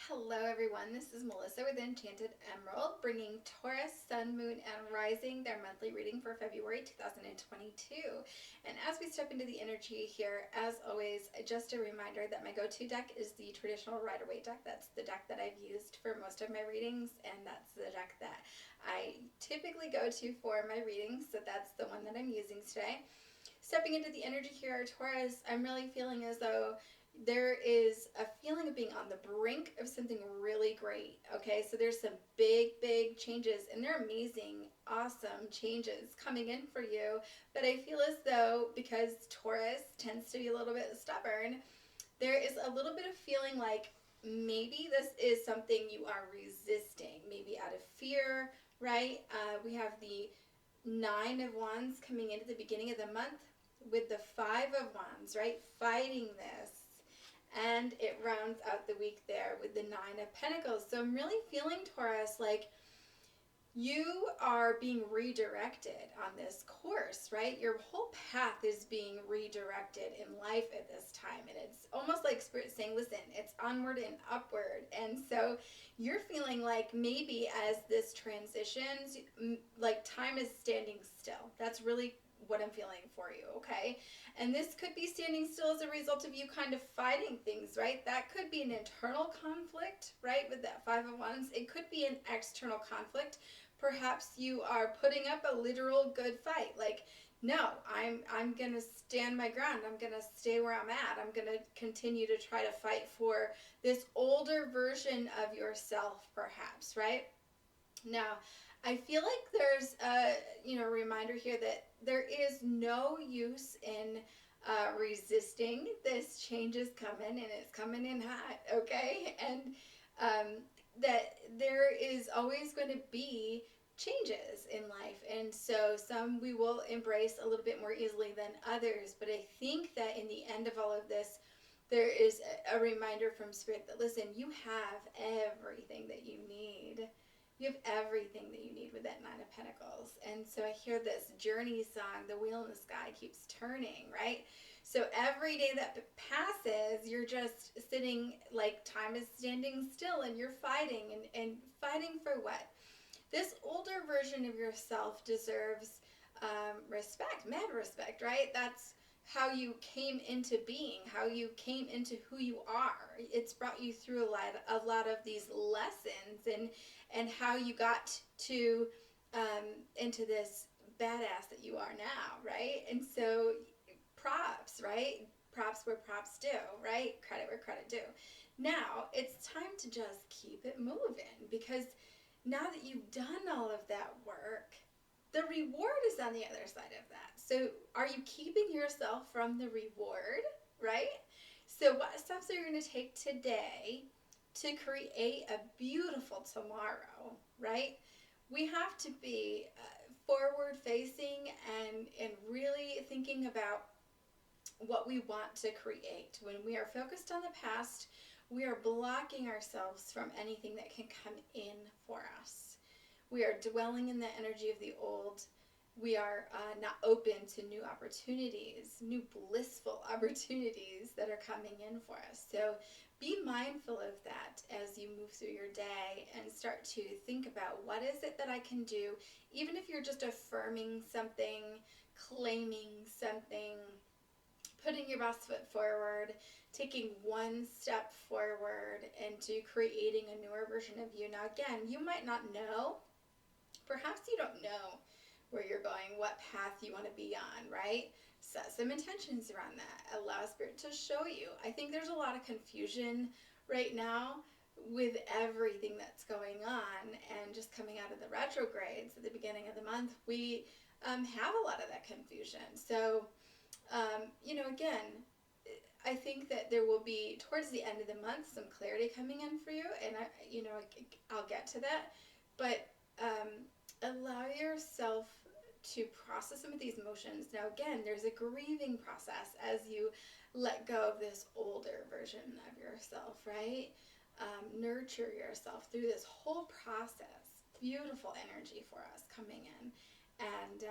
Hello everyone, this is Melissa with Enchanted Emerald, bringing Taurus, Sun, Moon, and Rising their monthly reading for February 2022. And as we step into the energy here, as always, just a reminder that my go-to deck is the traditional Rider-Waite deck. That's the deck that I've used for most of my readings, and that's the deck that I typically go to for my readings, so that's the one that I'm using today. Stepping into the energy here, Taurus, I'm really feeling as though there is a feeling of being on the brink of something really great. Okay, so there's some big changes, and they're amazing, awesome changes coming in for you. But I feel as though, because Taurus tends to be a little bit stubborn, there is a little bit of feeling like maybe this is something you are resisting, maybe out of fear, right? We have the Nine of Wands coming into the beginning of the month with the Five of Wands, right? Fighting this. And it rounds out the week there with the Nine of Pentacles. So I'm really feeling, Taurus, like you are being redirected on this course, right? Your whole path is being redirected in life at this time. And it's almost like Spirit saying, listen, it's onward and upward. And so you're feeling like maybe as this transitions, like time is standing still. That's really what I'm feeling for you, okay? And this could be standing still as a result of you kind of fighting things, right? That could be an internal conflict, right, with that Five of Wands. It could be an external conflict. Perhaps you are putting up a literal good fight, like, no, I'm going to stand my ground. I'm going to stay where I'm at. I'm going to continue to try to fight for this older version of yourself, perhaps, right? Now, I feel like there's a reminder here that there is no use in resisting. This change is coming, and it's coming in hot, okay? And that there is always going to be changes in life, and so some we will embrace a little bit more easily than others. But I think that in the end of all of this, there is a reminder from Spirit that, listen, you have everything that you need. You have everything that you need with that Nine of Pentacles. And so I hear this journey song, the wheel in the sky keeps turning, right? So every day that passes, you're just sitting like time is standing still, and you're fighting. And fighting for what? This older version of yourself deserves respect, mad respect, right? That's how you came into being, how you came into who you are. It's brought you through a lot of these lessons, and how you got to into this badass that you are now, right? And so props, right? Props where props due, right? Credit where credit due. Now it's time to just keep it moving, because now that you've done all of that work, the reward is on the other side of that. So are you keeping yourself from the reward, right? So what steps are you going to take today to create a beautiful tomorrow, right? We have to be forward facing and really thinking about what we want to create. When we are focused on the past, we are blocking ourselves from anything that can come in for us. We are dwelling in the energy of the old. We are not open to new opportunities, new blissful opportunities that are coming in for us. So be mindful of that as you move through your day, and start to think about, what is it that I can do, even if you're just affirming something, claiming something, putting your best foot forward, taking one step forward into creating a newer version of you. Now again, you might not know, perhaps you don't know where you're going, what path you want to be on, right? Set some intentions around that. Allow Spirit to show you. I think there's a lot of confusion right now with everything that's going on, and just coming out of the retrogrades at the beginning of the month, we have a lot of that confusion. So again, I think that there will be, towards the end of the month, some clarity coming in for you, and I'll get to that. But allow yourself to process some of these emotions. Now again, there's a grieving process as you let go of this older version of yourself, right? Nurture yourself through this whole process. Beautiful energy for us coming in, and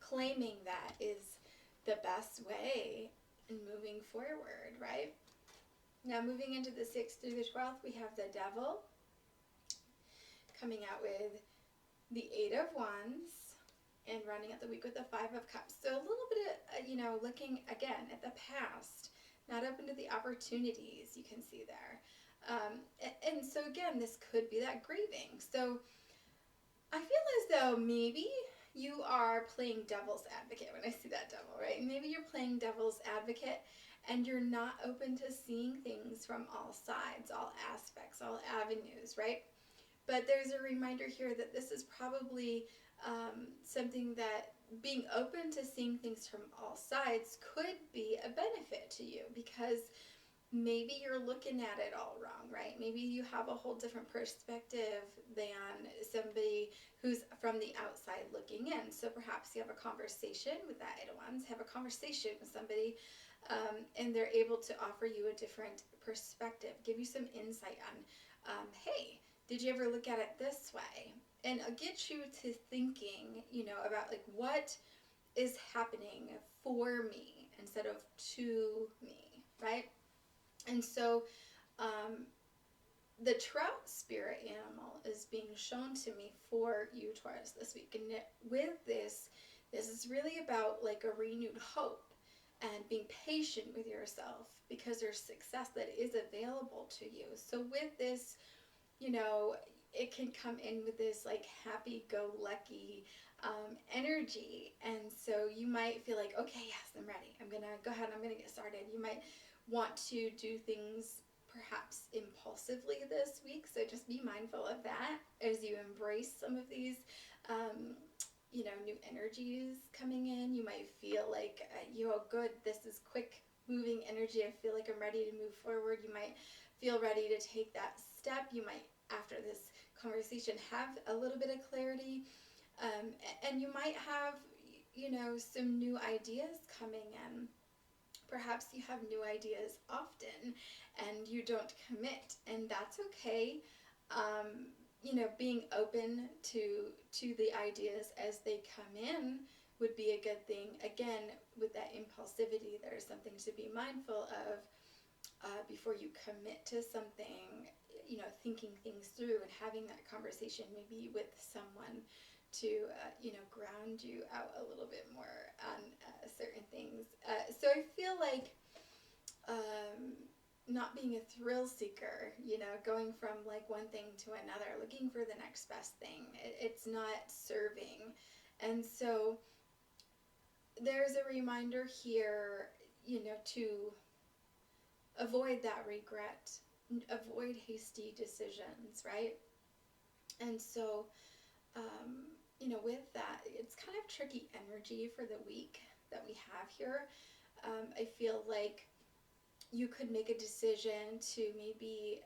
claiming that is the best way in moving forward, right? Now moving into the 6th through the 12th, we have the Devil coming out with the 8 of Wands and running out the week with the 5 of Cups. So a little bit of, looking again at the past, not open to the opportunities you can see there. And so again, this could be that grieving. So I feel as though maybe you are playing devil's advocate when I see that devil, right? Maybe you're playing devil's advocate and you're not open to seeing things from all sides, all aspects, all avenues, right? But there's a reminder here that this is probably something that being open to seeing things from all sides could be a benefit to you, because maybe you're looking at it all wrong, right? Maybe you have a whole different perspective than somebody who's from the outside looking in. So perhaps you have a conversation with that Eight of Wands, have a conversation with somebody, and they're able to offer you a different perspective, give you some insight on, hey, did you ever look at it this way? And get you to thinking, about like what is happening for me instead of to me, right? And so the trout spirit animal is being shown to me for you, Taurus, this week. And with this is really about like a renewed hope and being patient with yourself, because there's success that is available to you. So with this, it can come in with this like happy-go-lucky energy. And so you might feel like, okay, yes, I'm ready. I'm going to go ahead and I'm going to get started. You might want to do things perhaps impulsively this week. So just be mindful of that as you embrace some of these, new energies coming in. You might feel like, good, this is quick moving energy. I feel like I'm ready to move forward. You might feel ready to take that step. You might, after this conversation, have a little bit of clarity. And you might have, some new ideas coming in. Perhaps you have new ideas often and you don't commit, and that's okay. Being open to the ideas as they come in would be a good thing. Again, with that impulsivity, there's something to be mindful of before you commit to something, thinking things through and having that conversation maybe with someone to, ground you out a little bit more on certain things. So I feel like not being a thrill seeker, going from like one thing to another, looking for the next best thing, it's not serving. And so there's a reminder here, to avoid that regret, avoid hasty decisions, right? And so, with that, it's kind of tricky energy for the week that we have here. I feel like you could make a decision to maybe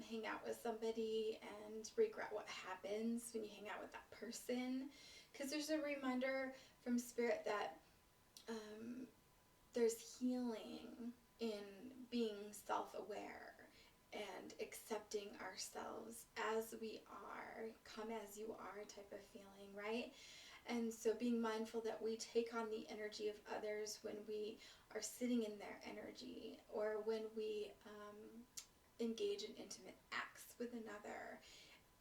hang out with somebody and regret what happens when you hang out with that person, because there's a reminder from Spirit that there's healing in being self-aware and accepting ourselves as we are, come as you are type of feeling, right? And so being mindful that we take on the energy of others when we are sitting in their energy, or when we engage in intimate acts with another.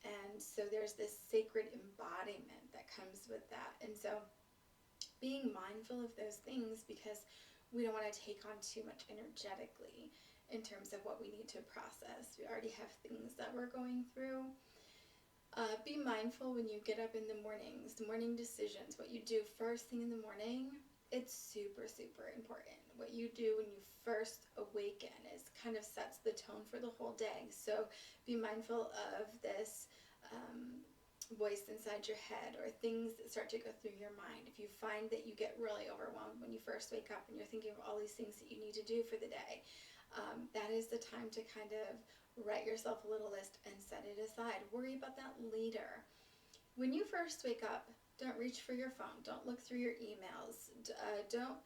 And so there's this sacred embodiment that comes with that. And so being mindful of those things, because we don't want to take on too much energetically in terms of what we need to process. We already have things that we're going through. Be mindful when you get up in the mornings, the morning decisions, what you do first thing in the morning. It's super, super important. What you do when you first awaken is kind of sets the tone for the whole day. So be mindful of this voice inside your head, or things that start to go through your mind. If you find that you get really overwhelmed when you first wake up and you're thinking of all these things that you need to do for the day, that is the time to kind of write yourself a little list and set it aside. Worry about that later. When you first wake up, don't reach for your phone. Don't look through your emails. Don't,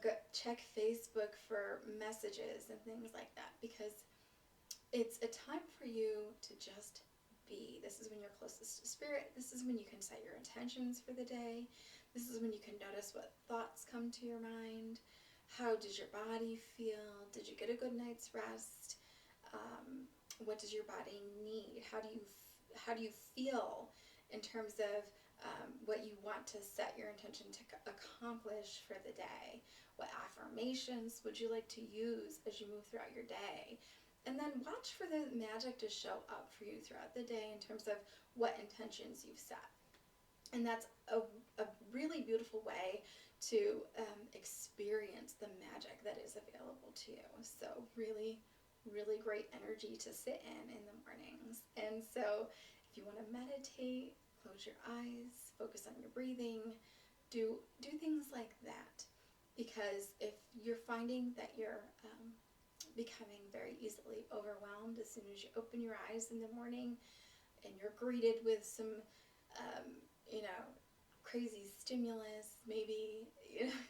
go check Facebook for messages and things like that, because it's a time for you to just be. This is when you're closest to Spirit. This is when you can set your intentions for the day. This is when you can notice what thoughts come to your mind. How does your body feel? Did you get a good night's rest? What does your body need? How do you feel in terms of what you want to set your intention to accomplish for the day? What affirmations would you like to use as you move throughout your day? And then watch for the magic to show up for you throughout the day in terms of what intentions you've set. And that's a really beautiful way to experience the magic that is available to you. So really, really great energy to sit in the mornings. And so if you want to meditate, close your eyes, focus on your breathing, do things like that. Because if you're finding that you're becoming very easily overwhelmed as soon as you open your eyes in the morning and you're greeted with some crazy stimulus, maybe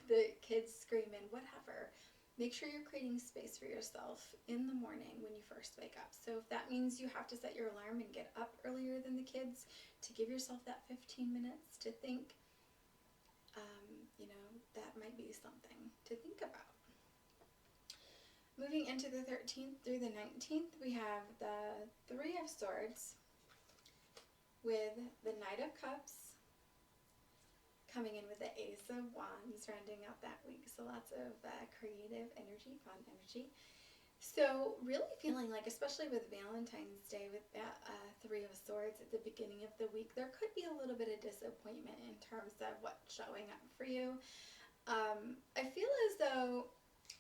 the kids screaming, whatever, make sure you're creating space for yourself in the morning when you first wake up. So if that means you have to set your alarm and get up earlier than the kids to give yourself that 15 minutes to think, that might be something to think about. Moving into the 13th through the 19th, we have the Three of Swords with the Knight of Cups coming in with the Ace of Wands, rounding out that week. So lots of creative energy, fun energy. So really feeling like, especially with Valentine's Day, with that Three of Swords at the beginning of the week, there could be a little bit of disappointment in terms of what's showing up for you. I feel as though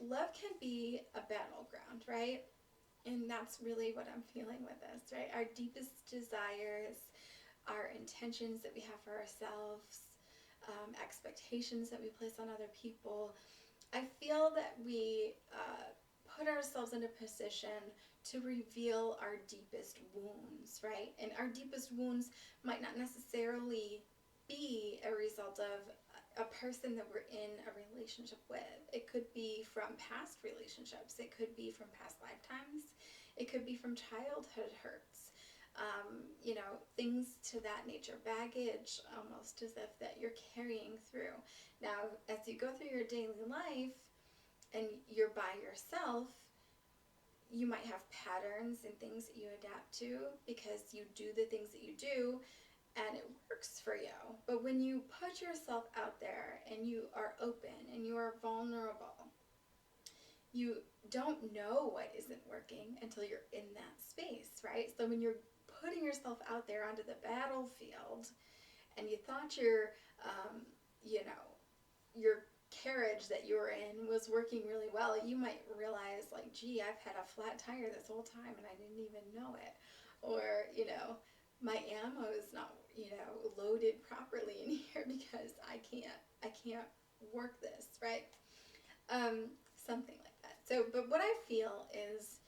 love can be a battleground, right? And that's really what I'm feeling with this, right? Our deepest desires, our intentions that we have for ourselves, expectations that we place on other people. I feel that we put ourselves in a position to reveal our deepest wounds, right? And our deepest wounds might not necessarily be a result of a person that we're in a relationship with. It could be from past relationships. It could be from past lifetimes. It could be from childhood hurts. Things to that nature, baggage, almost as if that you're carrying through. Now, as you go through your daily life and you're by yourself, you might have patterns and things that you adapt to because you do the things that you do and it works for you. But when you put yourself out there and you are open and you are vulnerable, you don't know what isn't working until you're in that space, right? So when you're putting yourself out there onto the battlefield and you thought your carriage that you were in was working really well, you might realize, like, gee, I've had a flat tire this whole time and I didn't even know it. Or, my ammo is not, loaded properly in here because I can't work this, right? Something like that. So, but what I feel is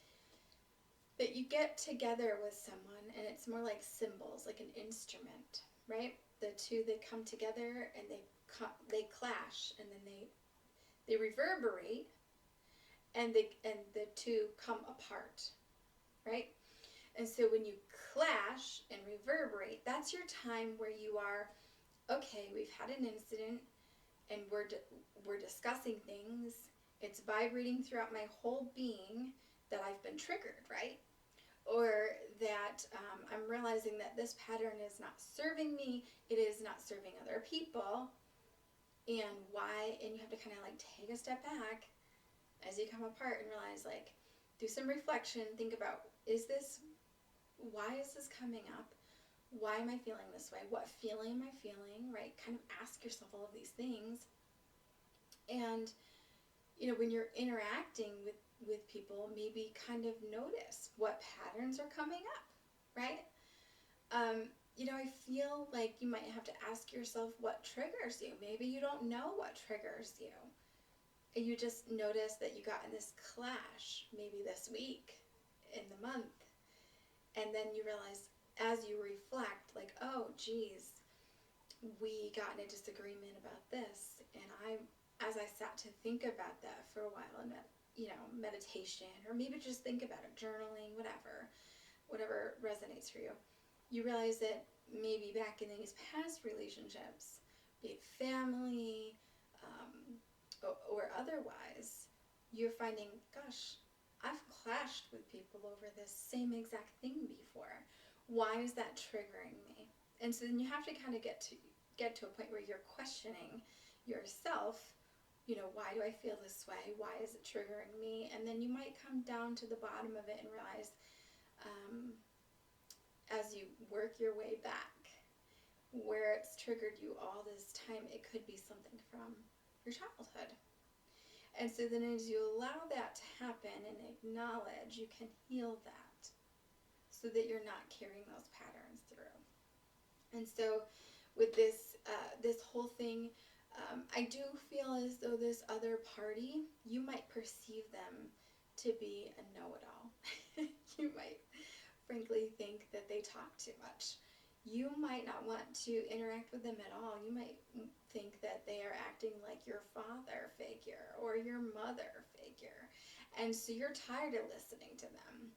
that you get together with someone and it's more like cymbals, like an instrument, right? The two, they come together and they clash and then they reverberate and the two come apart, right? And so when you clash and reverberate, that's your time where you are, okay, we've had an incident and we're discussing things. It's vibrating throughout my whole being that I've been triggered, right? Or that I'm realizing that this pattern is not serving me, it is not serving other people, and why, and you have to kind of like take a step back as you come apart and realize, like, do some reflection, think about, why is this coming up? Why am I feeling this way? What feeling am I feeling, right? Kind of ask yourself all of these things. And, when you're interacting with people, maybe kind of notice what patterns are coming up, right? I feel like you might have to ask yourself what triggers you. Maybe you don't know what triggers you. You just notice that you got in this clash maybe this week, in the month, and then you realize as you reflect, like, oh geez, we got in a disagreement about this, and as I sat to think about that for a while, and meditation, or maybe just think about it, journaling, whatever resonates for you, you realize that maybe back in these past relationships, be it family, or otherwise, you're finding, gosh, I've clashed with people over this same exact thing before? Why is that triggering me? And so then you have to kind of get to a point where you're questioning yourself. Why do I feel this way? Why is it triggering me? And then you might come down to the bottom of it and realize, as you work your way back, where it's triggered you all this time, it could be something from your childhood. And so then as you allow that to happen and acknowledge, you can heal that so that you're not carrying those patterns through. And so with this whole thing, I do feel as though this other party, you might perceive them to be a know-it-all. You might frankly think that they talk too much. You might not want to interact with them at all. You might think that they are acting like your father figure or your mother figure. And so you're tired of listening to them.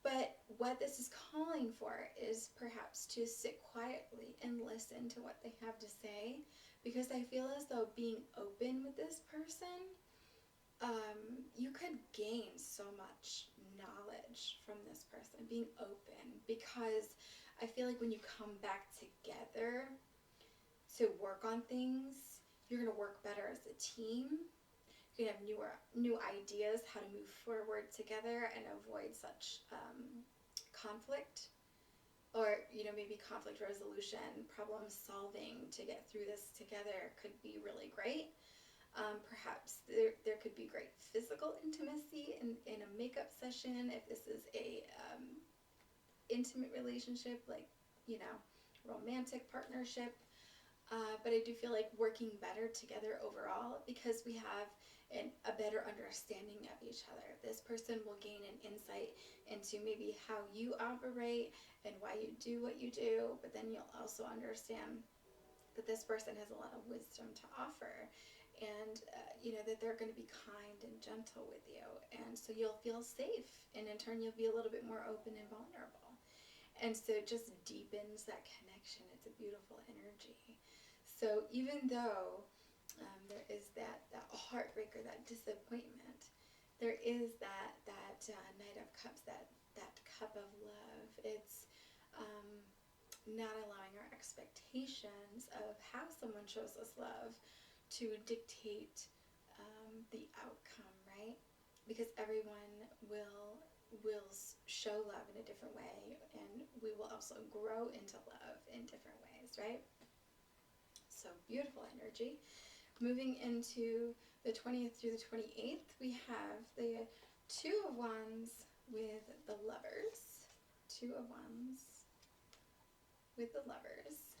But what this is calling for is perhaps to sit quietly and listen to what they have to say, because I feel as though being open with this person, you could gain so much knowledge from this person, being open, because I feel like when you come back together to work on things, you're going to work better as a team. You're going to have new ideas how to move forward together and avoid such conflict, or maybe conflict resolution, problem solving to get through this together could be really great. Perhaps there could be great physical intimacy in a makeup session if this is a intimate relationship, like romantic partnership. But I do feel like working better together overall, because we have a better understanding of each other. This person will gain an insight into maybe how you operate and why you do what you do, but then you'll also understand that this person has a lot of wisdom to offer, and that they're going to be kind and gentle with you, and so you'll feel safe, and in turn you'll be a little bit more open and vulnerable, and so it just deepens that connection. It's a beautiful energy. So even though there is that heartbreaker, that disappointment, there is that Knight of Cups, that cup of love. It's not allowing our expectations of how someone shows us love to dictate the outcome, right? Because everyone will show love in a different way, and we will also grow into love in different ways, right? So beautiful energy. Moving into the 20th through the 28th, we have the Two of Wands with the Lovers. Two of Wands with the Lovers.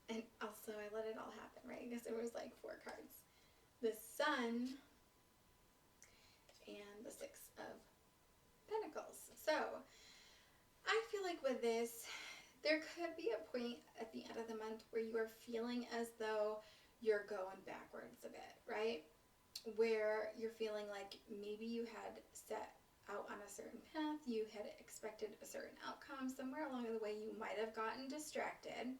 And also I let it all happen, right? Because there was like 4 cards. The Sun and the Six of Pentacles. So I feel like with this, there could be a point at the end of the month where you are feeling as though you're going backwards a bit, right? Where you're feeling like maybe you had set out on a certain path, you had expected a certain outcome, somewhere along the way you might have gotten distracted,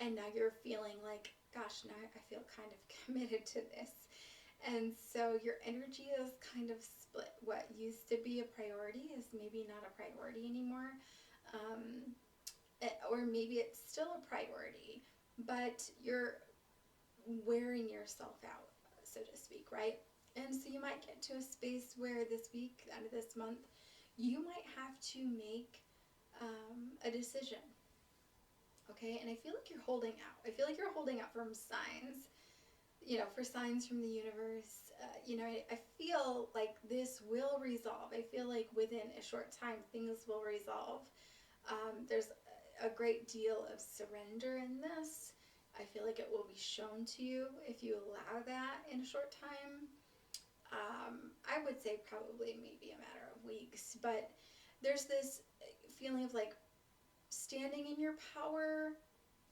and now you're feeling like, gosh, now I feel kind of committed to this. And so your energy is kind of split. What used to be a priority is maybe not a priority anymore. Or maybe it's still a priority, but you're wearing yourself out, so to speak, right? And so you might get to a space where this week, end of this month, you might have to make a decision, okay? And I feel like you're holding out. I feel like you're holding out from signs, for signs from the universe. I feel like this will resolve. I feel like within a short time, things will resolve. There's a great deal of surrender in this. I feel like it will be shown to you if you allow that in a short time. I would say probably maybe a matter of weeks, but there's this feeling of like standing in your power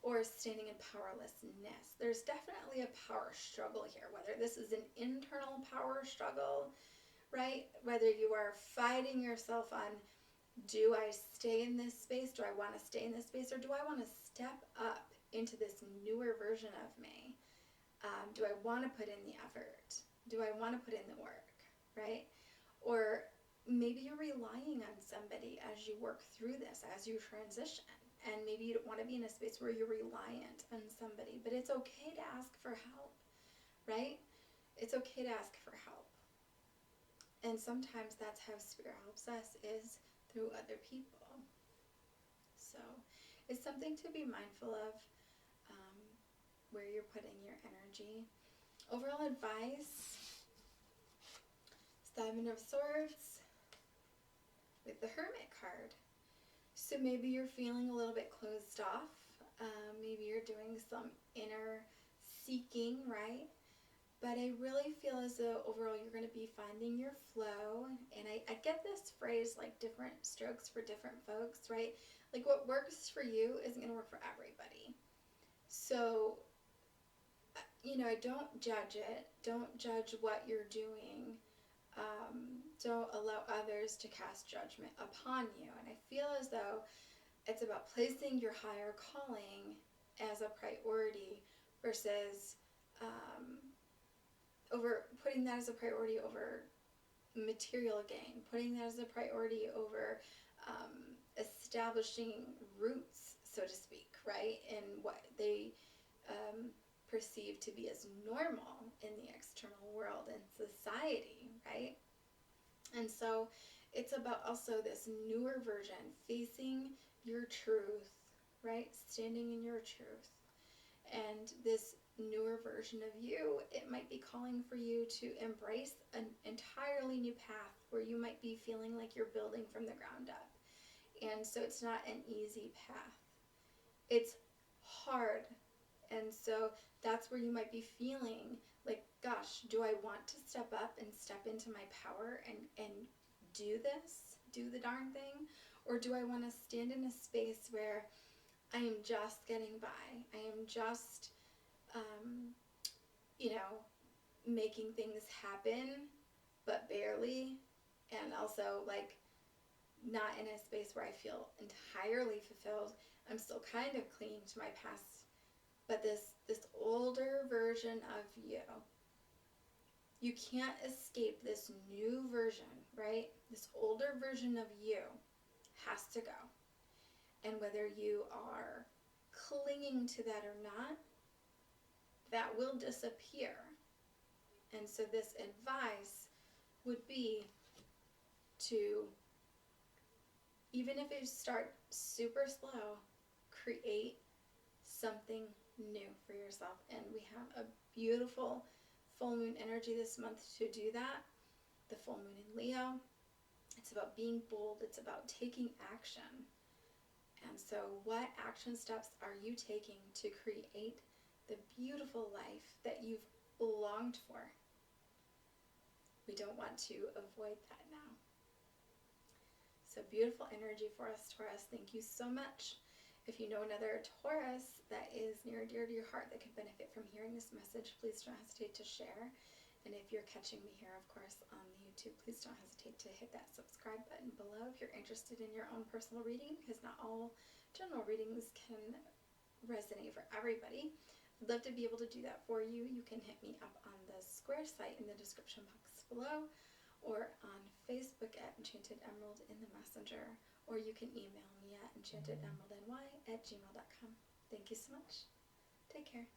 or standing in powerlessness. There's definitely a power struggle here, whether this is an internal power struggle, right? Whether you are fighting yourself on, do I stay in this space? Do I want to stay in this space? Or do I want to step up into this newer version of me? Do I want to put in the effort? Do I want to put in the work, right? Or maybe maybe you're relying on somebody as you work through this, as you transition. And maybe you don't want to be in a space where you're reliant on somebody, but it's okay to ask for help, right? It's okay to ask for help. And sometimes that's how Spirit helps us, is through other people. So it's something to be mindful of, where you're putting your energy. Overall advice, 7 of Swords with the Hermit card. So maybe you're feeling a little bit closed off. Maybe you're doing some inner seeking, right? But I really feel as though overall you're going to be finding your flow. And I get this phrase, like different strokes for different folks, right? Like what works for you isn't going to work for everybody. So, you know, don't judge it. Don't judge what you're doing. Don't allow others to cast judgment upon you. And I feel as though it's about placing your higher calling as a priority versus over putting that as a priority over material gain, putting that as a priority over establishing roots, so to speak, right, in what they perceive to be as normal in the external world and society, right? And so it's about also this newer version, facing your truth, right? Standing in your truth. And this newer version of you, it might be calling for you to embrace an entirely new path where you might be feeling like you're building from the ground up. And so it's not an easy path. It's hard. And so that's where you might be feeling like, gosh, do I want to step up and step into my power and do this, do the darn thing? Or do I want to stand in a space where I am just getting by? I am just, you know, making things happen, but barely. And also, like, not in a space where I feel entirely fulfilled. I'm still kind of clinging to my past. But this older version of you, you can't escape this new version, right? This older version of you has to go. And whether you are clinging to that or not, that will disappear. And so this advice would be to, even if you start super slow, create something new for yourself. And we have a beautiful full moon energy this month to do that. The full moon in Leo. It's about being bold. It's about taking action. And so what action steps are you taking to create the beautiful life that you've longed for? We don't want to avoid that now. So beautiful energy for us, Taurus. Thank you so much. If you know another Taurus that is near and dear to your heart that could benefit from hearing this message, please don't hesitate to share. And if you're catching me here, of course, on the YouTube, please don't hesitate to hit that subscribe button below if you're interested in your own personal reading, because not all general readings can resonate for everybody. I'd love to be able to do that for you. You can hit me up on the Square site in the description box below, or on Facebook at Enchanted Emerald in the Messenger, or you can email me at enchantedemeraldny@gmail.com. Thank you so much. Take care.